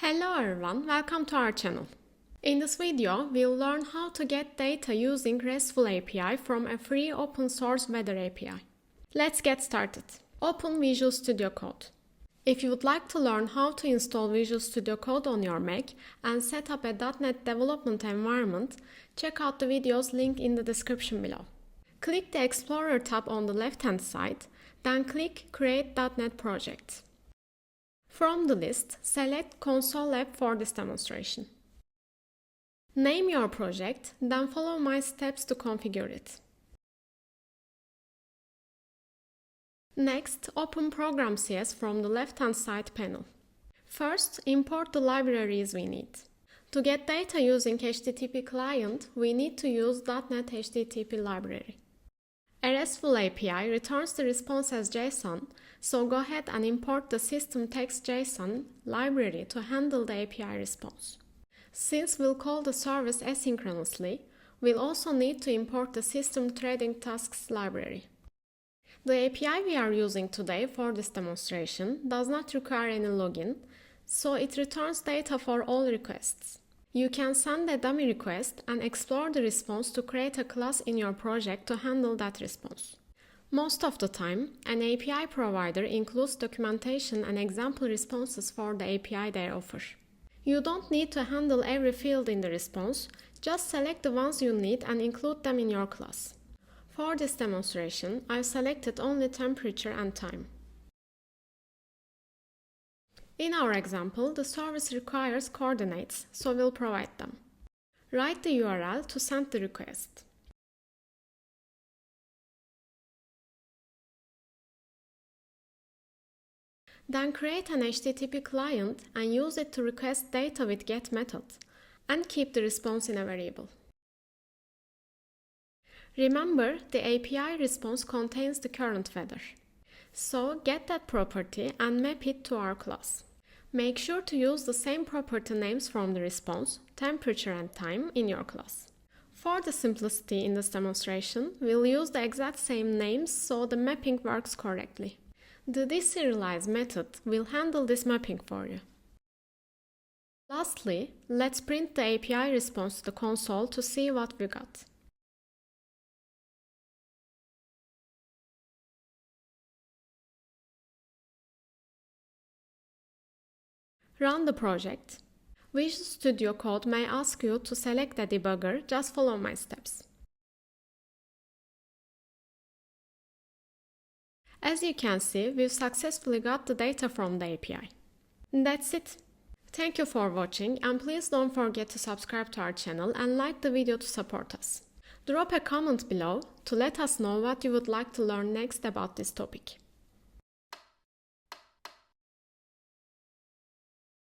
Hello everyone, welcome to our channel. In this video, we'll learn how to get data using RESTful API from a free open source weather API. Let's get started. Open Visual Studio Code. If you would like to learn how to install Visual Studio Code on your Mac and set up a .NET development environment, check out the videos linked in the description below. Click the Explorer tab on the left-hand side, then click Create .NET Project. From the list, select Console App for this demonstration. Name your project, then follow my steps to configure it. Next, open Program.cs from the left-hand side panel. First, import the libraries we need. To get data using HttpClient, we need to use .NET HTTP library. A RESTful API returns the response as JSON, so go ahead and import the System.Text.Json library to handle the API response. Since we'll call the service asynchronously, we'll also need to import the System Threading Tasks library. The API we are using today for this demonstration does not require any login, so it returns data for all requests. You can send a dummy request and explore the response to create a class in your project to handle that response. Most of the time, an API provider includes documentation and example responses for the API they offer. You don't need to handle every field in the response, just select the ones you need and include them in your class. For this demonstration, I've selected only temperature and time. In our example, the service requires coordinates, so we'll provide them. Write the URL to send the request. Then create an HTTP client and use it to request data with get method, and keep the response in a variable. Remember, the API response contains the current weather. So get that property and map it to our class. Make sure to use the same property names from the response, temperature and time in your class. For the simplicity in this demonstration, we'll use the exact same names so the mapping works correctly. The deserialize method will handle this mapping for you. Lastly, let's print the API response to the console to see what we got. Run the project. Visual Studio Code may ask you to select a debugger, just follow my steps. As you can see, we've successfully got the data from the API. That's it. Thank you for watching, and please don't forget to subscribe to our channel and like the video to support us. Drop a comment below to let us know what you would like to learn next about this topic.